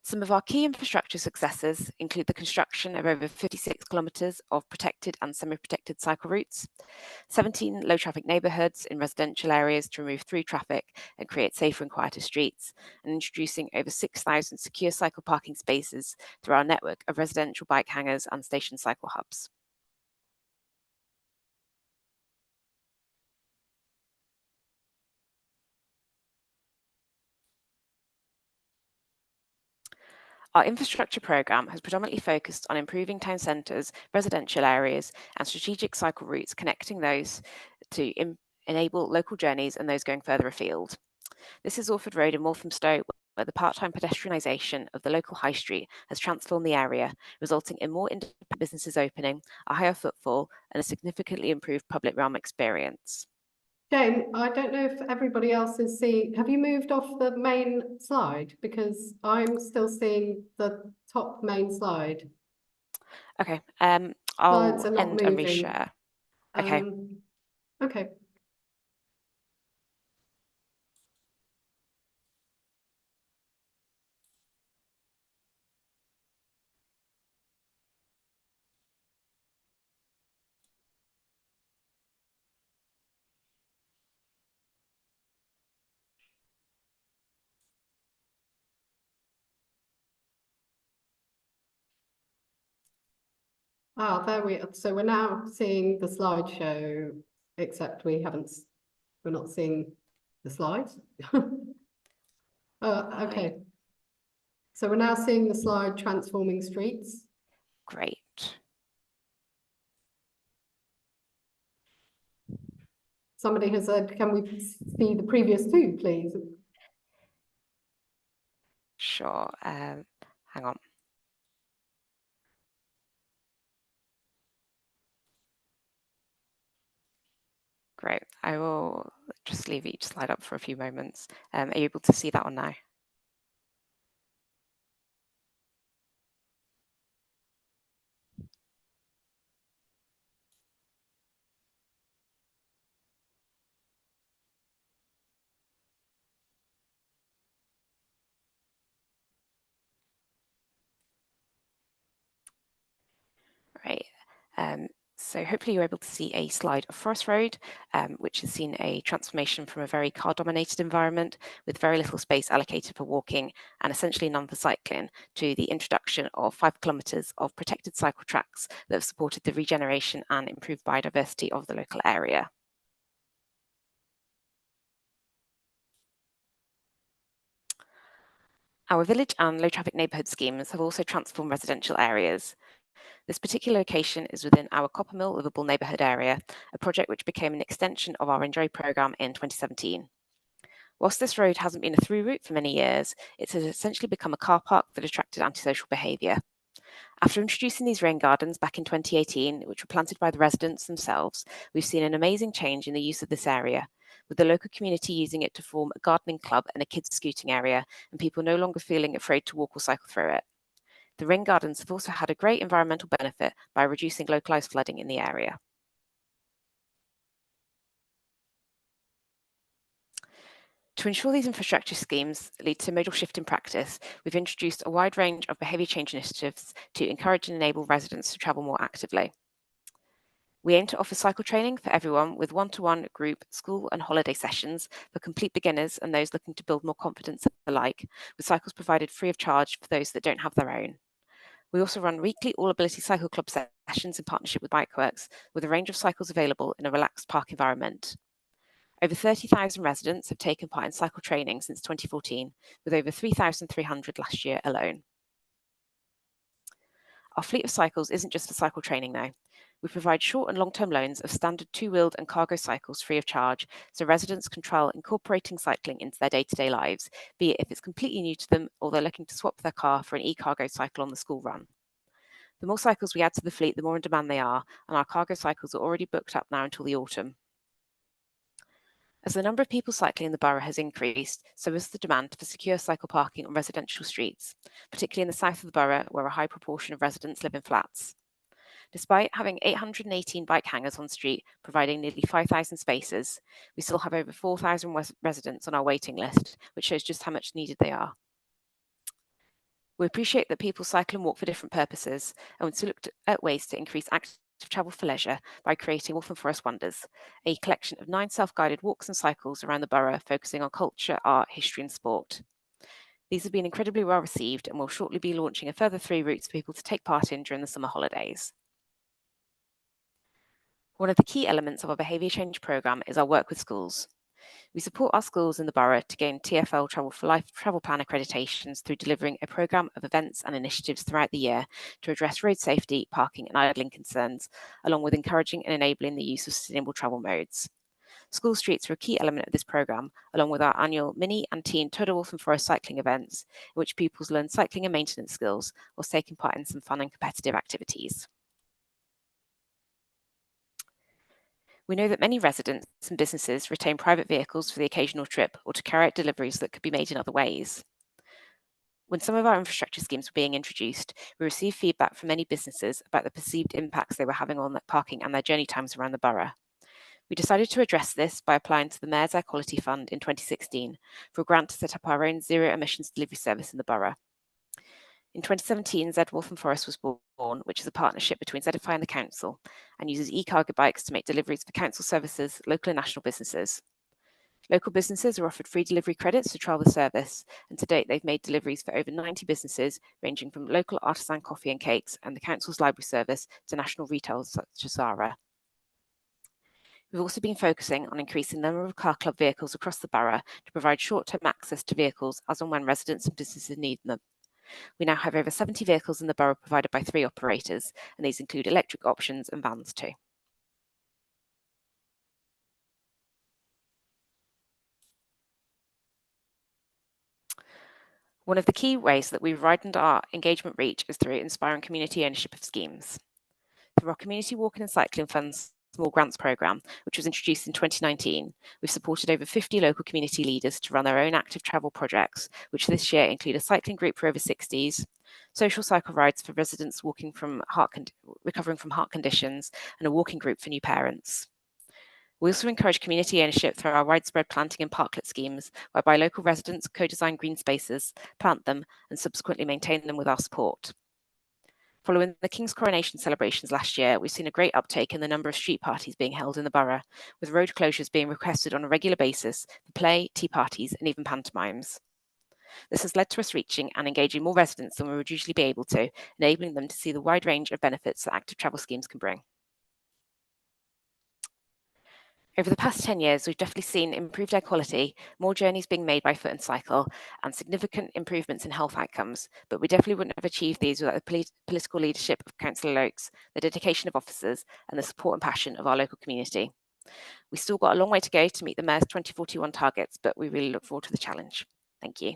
Some of our key infrastructure successes include the construction of over 56 kilometres of protected and semi-protected cycle routes, 17 low traffic neighbourhoods in residential areas to remove through traffic and create safer and quieter streets, and introducing over 6,000 secure cycle parking spaces through our network of residential bike hangars and station cycle hubs. Our infrastructure programme has predominantly focused on improving town centres, residential areas and strategic cycle routes, connecting those to enable local journeys and those going further afield. This is Orford Road in Walthamstow, where the part-time pedestrianisation of the local high street has transformed the area, resulting in more independent businesses opening, a higher footfall and a significantly improved public realm experience. Jane, I don't know if everybody else is seeing, have you moved off the main slide? Because I'm still seeing the top main slide. Okay, Slides I'll are not end and moving. reshare. Okay. Okay. Ah, there we are. So we're now seeing the slideshow, except we're not seeing the slides. Okay. So we're now seeing the slide transforming streets. Great. Somebody has said, can we see the previous two, please? Sure. Hang on. Great. I will just leave each slide up for a few moments. Are you able to see that one now? Right. So hopefully you're able to see a slide of Forest Road, which has seen a transformation from a very car-dominated environment with very little space allocated for walking and essentially none for cycling, to the introduction of 5 kilometres of protected cycle tracks that have supported the regeneration and improved biodiversity of the local area. Our village and low traffic neighbourhood schemes have also transformed residential areas. This particular location is within our Coppermill livable neighbourhood area, a project which became an extension of our Enjoy programme in 2017. Whilst this road hasn't been a through route for many years, it has essentially become a car park that attracted antisocial behaviour. After introducing these rain gardens back in 2018, which were planted by the residents themselves, we've seen an amazing change in the use of this area, with the local community using it to form a gardening club and a kids' scooting area, and people no longer feeling afraid to walk or cycle through it. The rain gardens have also had a great environmental benefit by reducing localised flooding in the area. To ensure these infrastructure schemes lead to modal shift in practice, we've introduced a wide range of behaviour change initiatives to encourage and enable residents to travel more actively. We aim to offer cycle training for everyone with one-to-one, group, school and holiday sessions for complete beginners and those looking to build more confidence alike, with cycles provided free of charge for those that don't have their own. We also run weekly all-ability cycle club sessions in partnership with Bikeworks, with a range of cycles available in a relaxed park environment. Over 30,000 residents have taken part in cycle training since 2014, with over 3,300 last year alone. Our fleet of cycles isn't just for cycle training though. We provide short and long-term loans of standard two-wheeled and cargo cycles free of charge, so residents can trial incorporating cycling into their day-to-day lives, be it if it's completely new to them or they're looking to swap their car for an e-cargo cycle on the school run. The more cycles we add to the fleet, the more in demand they are, and our cargo cycles are already booked up now until the autumn. As the number of people cycling in the borough has increased, so has the demand for secure cycle parking on residential streets, particularly in the south of the borough, where a high proportion of residents live in flats. Despite having 818 bike hangers on street, providing nearly 5,000 spaces, we still have over 4,000 residents on our waiting list, which shows just how much needed they are. We appreciate that people cycle and walk for different purposes, and we've looked at ways to increase active travel for leisure by creating Waltham Forest Wonders, a collection of 9 self-guided walks and cycles around the borough focusing on culture, art, history and sport. These have been incredibly well received, and we'll shortly be launching a further 3 routes for people to take part in during the summer holidays. One of the key elements of our behaviour change programme is our work with schools. We support our schools in the borough to gain TfL Travel for Life travel plan accreditations through delivering a programme of events and initiatives throughout the year to address road safety, parking and idling concerns, along with encouraging and enabling the use of sustainable travel modes. School streets are a key element of this programme, along with our annual mini and teen Tour de Waltham Forest cycling events, in which pupils learn cycling and maintenance skills whilst taking part in some fun and competitive activities. We know that many residents and businesses retain private vehicles for the occasional trip or to carry out deliveries that could be made in other ways. When some of our infrastructure schemes were being introduced, we received feedback from many businesses about the perceived impacts they were having on their parking and their journey times around the borough. We decided to address this by applying to the Mayor's Air Quality Fund in 2016 for a grant to set up our own zero emissions delivery service in the borough. In 2017, Z Waltham Forest was born, which is a partnership between Zedify and the council, and uses e-cargo bikes to make deliveries for council services, local and national businesses. Local businesses are offered free delivery credits to trial the service, and to date they've made deliveries for over 90 businesses, ranging from local artisan coffee and cakes and the council's library service to national retailers such as Zara. We've also been focusing on increasing the number of car club vehicles across the borough to provide short-term access to vehicles as and when residents and businesses need them. We now have over 70 vehicles in the borough provided by 3 operators, and these include electric options and vans too. One of the key ways that we've widened our engagement reach is through inspiring community ownership of schemes. Through our Community Walking and Cycling Fund's Small Grants programme, which was introduced in 2019, we've supported over 50 local community leaders to run their own active travel projects, which this year include a cycling group for over 60s, social cycle rides for residents recovering from heart conditions, and a walking group for new parents. We also encourage community ownership through our widespread planting and parklet schemes, whereby local residents co-design green spaces, plant them, and subsequently maintain them with our support. Following the King's coronation celebrations last year, we've seen a great uptake in the number of street parties being held in the borough, with road closures being requested on a regular basis for play, tea parties, and even pantomimes. This has led to us reaching and engaging more residents than we would usually be able to, enabling them to see the wide range of benefits that active travel schemes can bring. Over the past 10 years, we've definitely seen improved air quality, more journeys being made by foot and cycle, and significant improvements in health outcomes, but we definitely wouldn't have achieved these without the political leadership of Councillor Oakes, the dedication of officers, and the support and passion of our local community. We've still got a long way to go to meet the Mayor's 2041 targets, but we really look forward to the challenge. Thank you.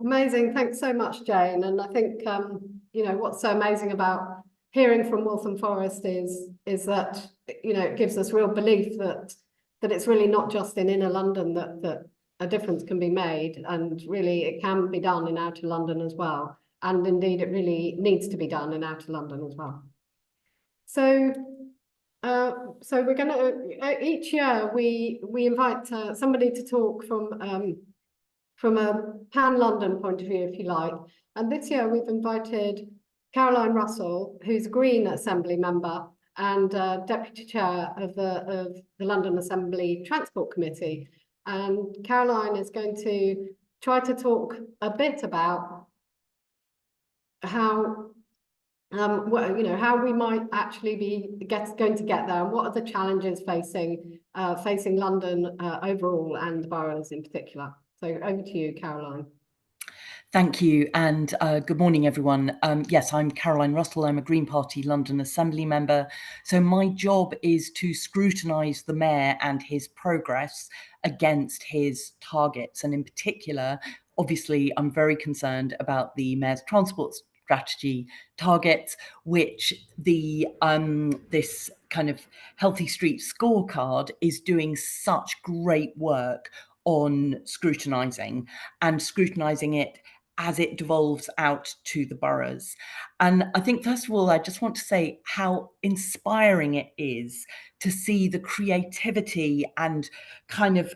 Amazing. Thanks so much, Jane. And I think, you know, what's so amazing about hearing from Waltham Forest is that, you know, it gives us real belief that it's really not just in inner London that a difference can be made, and really it can be done in outer London as well. And indeed, it really needs to be done in outer London as well. So we're going to, each year we invite somebody to talk from a pan-London point of view, if you like. And this year we've invited Caroline Russell, who's a Green Assembly member and Deputy Chair of the London Assembly Transport Committee. And Caroline is going to try to talk a bit about how you know, how we might actually be going to get there, and what are the challenges facing London overall and the boroughs in particular. So over to you, Caroline. Thank you, and good morning, everyone. Yes, I'm Caroline Russell. I'm a Green Party London Assembly member. So my job is to scrutinise the Mayor and his progress against his targets. And in particular, obviously, I'm very concerned about the Mayor's transport strategy targets, which the this kind of Healthy Street Scorecard is doing such great work on scrutinising it as it devolves out to the boroughs. And I think, first of all, I just want to say how inspiring it is to see the creativity and kind of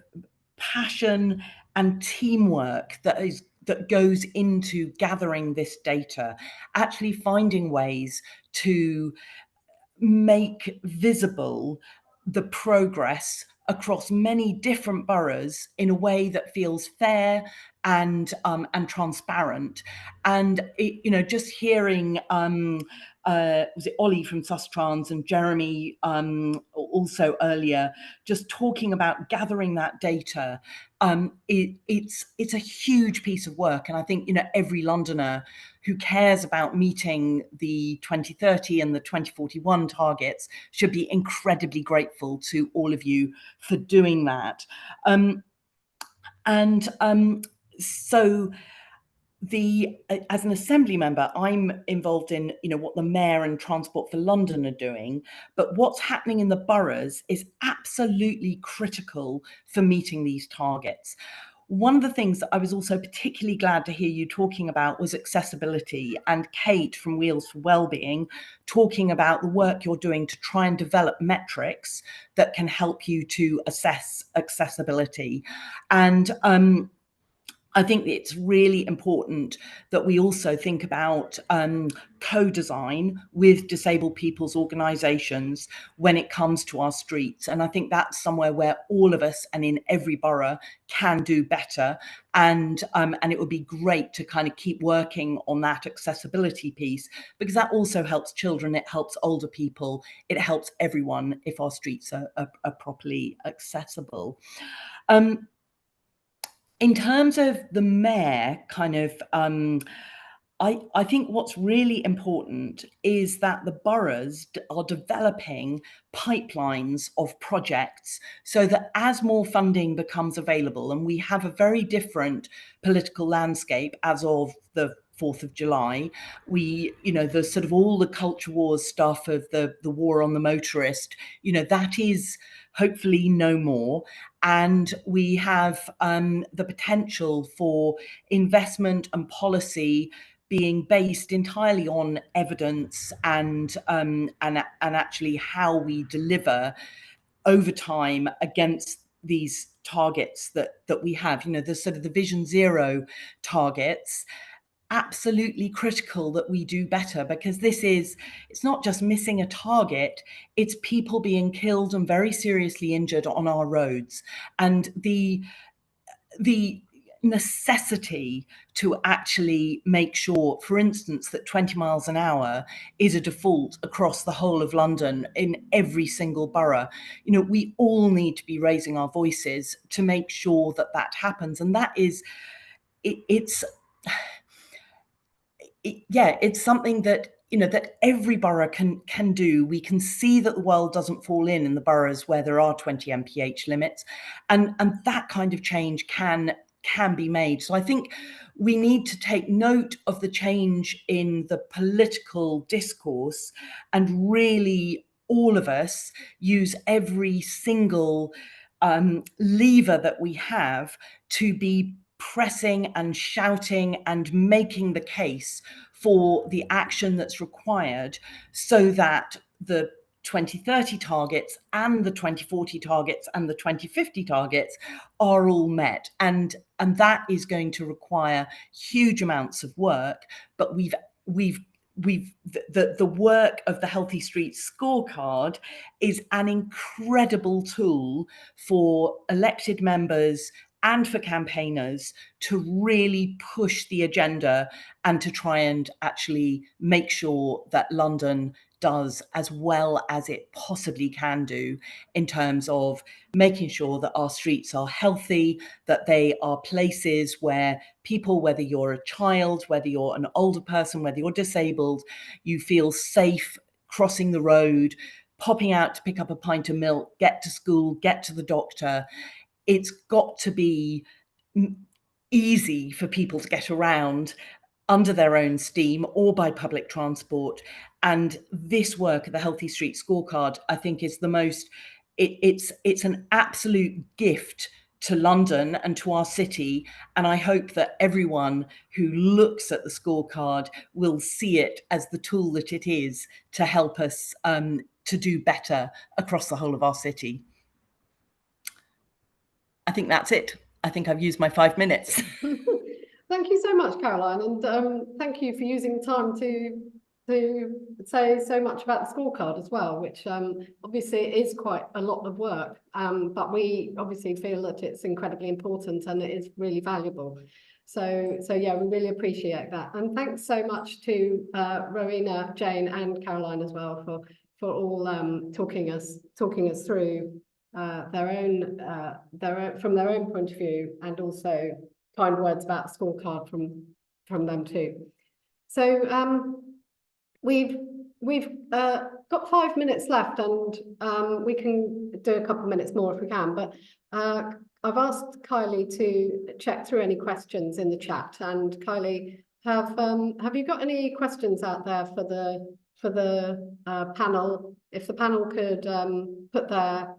passion and teamwork that goes into gathering this data, actually finding ways to make visible the progress across many different boroughs in a way that feels fair and transparent. And it, you know, just hearing was it Ollie from Sustrans and Jeremy also earlier, just talking about gathering that data. It's a huge piece of work, and I think, you know, every Londoner who cares about meeting the 2030 and the 2041 targets should be incredibly grateful to all of you for doing that. So as an Assembly member, I'm involved in, you know, what the Mayor and Transport for London are doing, but what's happening in the boroughs is absolutely critical for meeting these targets. One of the things that I was also particularly glad to hear you talking about was accessibility, and Kate from Wheels for Wellbeing talking about the work you're doing to try and develop metrics that can help you to assess accessibility. And I think it's really important that we also think about co-design with disabled people's organisations when it comes to our streets. And I think that's somewhere where all of us and in every borough can do better. And it would be great to kind of keep working on that accessibility piece, because that also helps children, it helps older people, it helps everyone if our streets are properly accessible. In terms of the Mayor, kind of, I think what's really important is that the boroughs are developing pipelines of projects so that as more funding becomes available, and we have a very different political landscape as of the 4th of July, we, you know, the sort of all the culture wars stuff of the war on the motorist, you know, that is hopefully no more. And we have the potential for investment and policy being based entirely on evidence and actually how we deliver over time against these targets that we have. You know, the sort of the Vision Zero targets. absolutely critical that we do better, because it's not just missing a target, it's people being killed and very seriously injured on our roads. And the necessity to actually make sure, for instance, that 20 miles an hour is a default across the whole of London in every single borough. You know, we all need to be raising our voices to make sure that that happens. And that is, it's something that, you know, that every borough can do. We can see that the world doesn't fall in the boroughs where there are 20 mph limits, and that kind of change can be made. So I think we need to take note of the change in the political discourse, and really all of us use every single lever that we have to be pressing and shouting and making the case for the action that's required, so that the 2030 targets and the 2040 targets and the 2050 targets are all met. And that is going to require huge amounts of work, but the work of the Healthy Streets Scorecard is an incredible tool for elected members and for campaigners to really push the agenda and to try and actually make sure that London does as well as it possibly can do in terms of making sure that our streets are healthy, that they are places where people, whether you're a child, whether you're an older person, whether you're disabled, you feel safe crossing the road, popping out to pick up a pint of milk, get to school, get to the doctor. It's got to be easy for people to get around under their own steam or by public transport. And this work of the Healthy Street Scorecard, I think, is the most, it's an absolute gift to London and to our city. And I hope that everyone who looks at the scorecard will see it as the tool that it is to help us to do better across the whole of our city. I think that's it. I think I've used my 5 minutes. Thank you so much, Caroline, and thank you for using the time to say so much about the scorecard as well, which obviously is quite a lot of work, but we obviously feel that it's incredibly important and it is really valuable. So yeah, we really appreciate that, and thanks so much to Rowena, Jane, and Caroline as well for all talking us through their own from their own point of view, and also kind words about the scorecard from them too. So we've got 5 minutes left, and we can do a couple of minutes more if we can, but I've asked Kylie to check through any questions in the chat. And Kylie, have you got any questions out there for the panel? If the panel could put their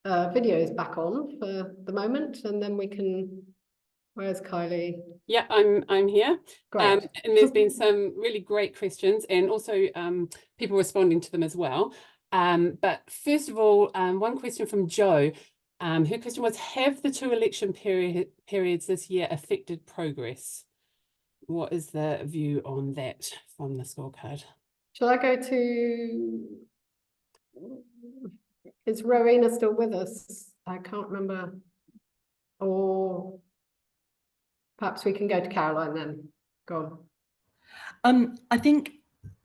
videos back on for the moment, and then we can. Where's Kylie? Yeah, I'm here. Great. And there's been some really great questions, and also people responding to them as well. But first of all, one question from Joe. Her question was, have the 2 election periods this year affected progress? What is the view on that from the scorecard? Shall I go to... Is Rowena still with us? I can't remember. Or perhaps we can go to Caroline then. Go on. I think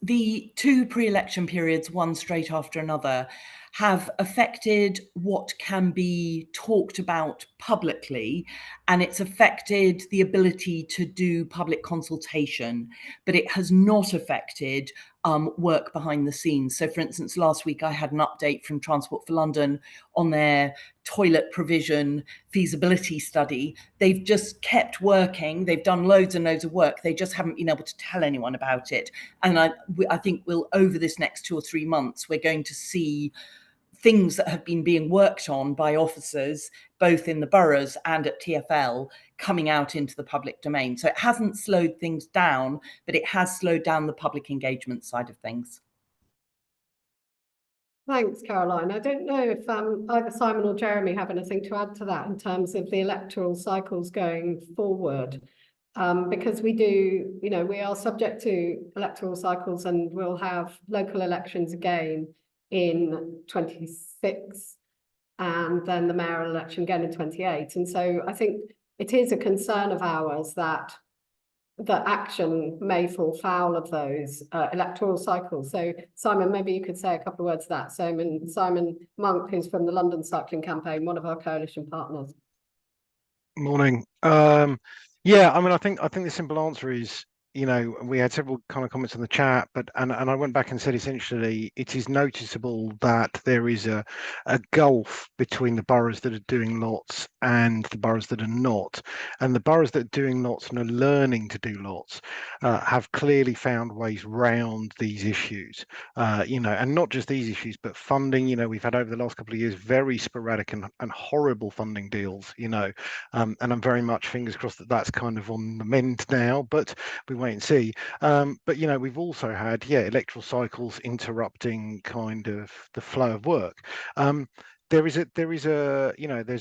the 2 pre-election periods, one straight after another, have affected what can be talked about publicly, and it's affected the ability to do public consultation, but it has not affected work behind the scenes. So for instance, last week I had an update from Transport for London on their toilet provision feasibility study. They've just kept working. They've done loads and loads of work. They just haven't been able to tell anyone about it. And I think we'll, over this next 2 or 3 months, we're going to see things that have been being worked on by officers, both in the boroughs and at TfL, coming out into the public domain. So it hasn't slowed things down, but it has slowed down the public engagement side of things. Thanks, Caroline. I don't know if either Simon or Jeremy have anything to add to that in terms of the electoral cycles going forward. because we do, we are subject to electoral cycles, and we'll have local elections again in 26, and then the mayoral election again in 28. And so I think it is a concern of ours that action may fall foul of those electoral cycles. So Simon, maybe you could say a couple of words to that. Simon Monk, who's from the London Cycling Campaign, one of our coalition partners. Morning. Yeah, I mean, I think the simple answer is, we had several kind of comments on the chat, but and I went back and said essentially it is noticeable that there is a gulf between the boroughs that are doing lots and the boroughs that are not. And the boroughs that are doing lots and are learning to do lots have clearly found ways round these issues, and not just these issues, but funding. We've had over the last couple of years very sporadic and horrible funding deals, and I'm very much fingers crossed that that's kind of on the mend now, but we wait and see. But we've also had electoral cycles interrupting kind of the flow of work. There's a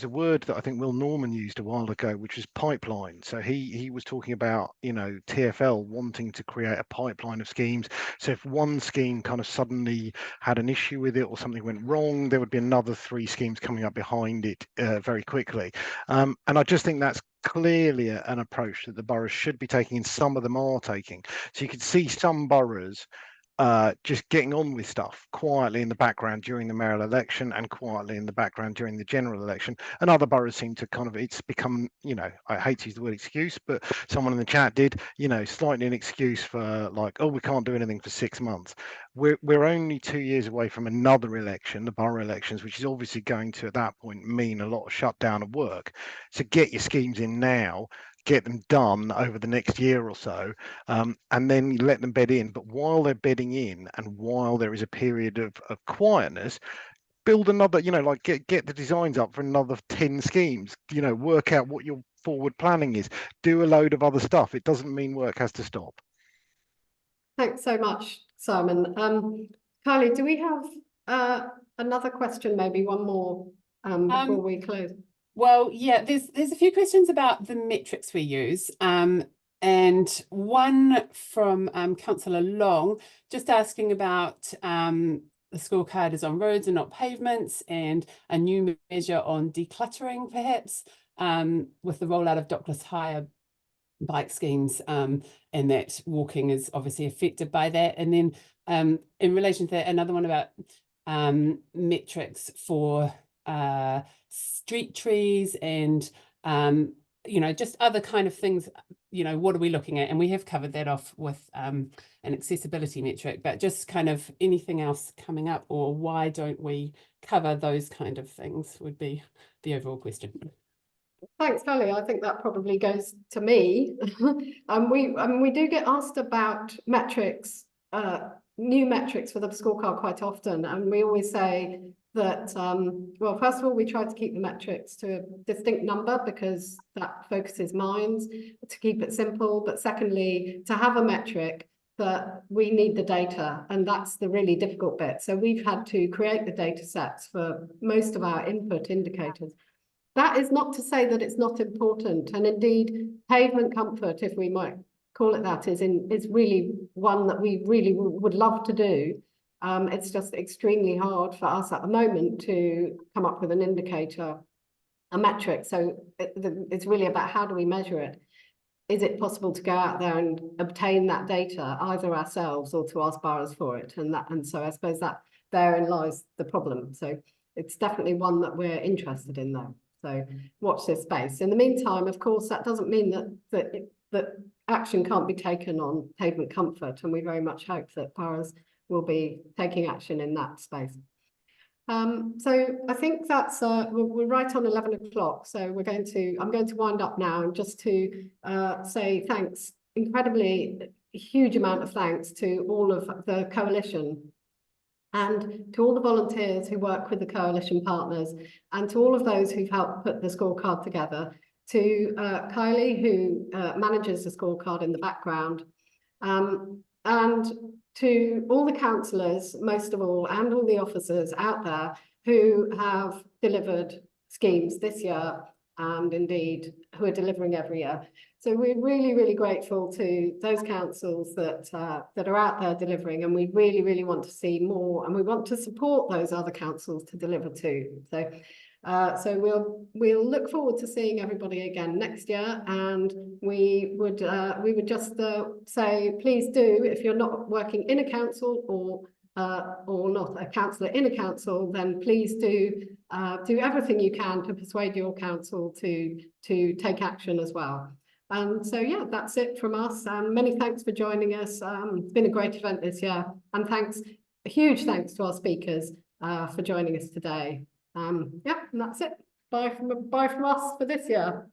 word that I think Will Norman used a while ago, which is pipeline. So he was talking about TfL wanting to create a pipeline of schemes. So if one scheme kind of suddenly had an issue with it or something went wrong, there would be another 3 schemes coming up behind it very quickly. And I just think that's clearly an approach that the boroughs should be taking, and some of them are taking. So you can see some boroughs just getting on with stuff quietly in the background during the mayoral election and quietly in the background during the general election, and other boroughs seem to kind of, it's become, I hate to use the word excuse, but someone in the chat did, slightly an excuse for like, oh, we can't do anything for 6 months. We're only 2 years away from another election, the borough elections, which is obviously going to at that point mean a lot of shutdown of work. So get your schemes in now, get them done over the next year or so, and then let them bed in. But while they're bedding in and while there is a period of quietness, build another, get the designs up for another 10 schemes, work out what your forward planning is, do a load of other stuff. It doesn't mean work has to stop. Thanks so much, Simon. Kylie, do we have another question, maybe one more before we close? Well, yeah, there's a few questions about the metrics we use, and one from Councillor Long, just asking about the scorecard is on roads and not pavements, and a new measure on decluttering, perhaps, with the rollout of dockless hire bike schemes, and that walking is obviously affected by that. And then in relation to that, another one about metrics for street trees and just other kind of things. What are we looking at? And we have covered that off with an accessibility metric, but just kind of anything else coming up, or why don't we cover those kind of things, would be the overall question. Thanks, Kylie. I think that probably goes to me. We do get asked about metrics, new metrics for the scorecard quite often, and we always say that, well, first of all, we try to keep the metrics to a distinct number because that focuses minds, to keep it simple. But secondly, to have a metric, that we need the data, and that's the really difficult bit. So we've had to create the data sets for most of our input indicators. That is not to say that it's not important, and indeed pavement comfort, if we might call it that, is really one that we really would love to do. It's just extremely hard for us at the moment to come up with an indicator, a metric. So it's really about how do we measure it? Is it possible to go out there and obtain that data either ourselves or to ask boroughs for it? And so I suppose that therein lies the problem. So it's definitely one that we're interested in, though. So watch this space. In the meantime, of course, that doesn't mean that action can't be taken on pavement comfort, and we very much hope that boroughs will be taking action in that space. So I think that's we're right on 11 o'clock. So I'm going to wind up now, and just to say thanks, incredibly huge amount of thanks to all of the coalition, and to all the volunteers who work with the coalition partners, and to all of those who've helped put the scorecard together, to Kylie, who manages the scorecard in the background, and to all the councillors, most of all, and all the officers out there who have delivered schemes this year and indeed who are delivering every year. So we're really, really grateful to those councils that are out there delivering, and we really, really want to see more, and we want to support those other councils to deliver too. So we'll look forward to seeing everybody again next year, and we would just say, please do, if you're not working in a council or not a councillor in a council, then please do everything you can to persuade your council to take action as well. And so, yeah, that's it from us. Many thanks for joining us. It's been a great event this year, and a huge thanks to our speakers for joining us today. Yeah, and that's it. Bye from us for this year.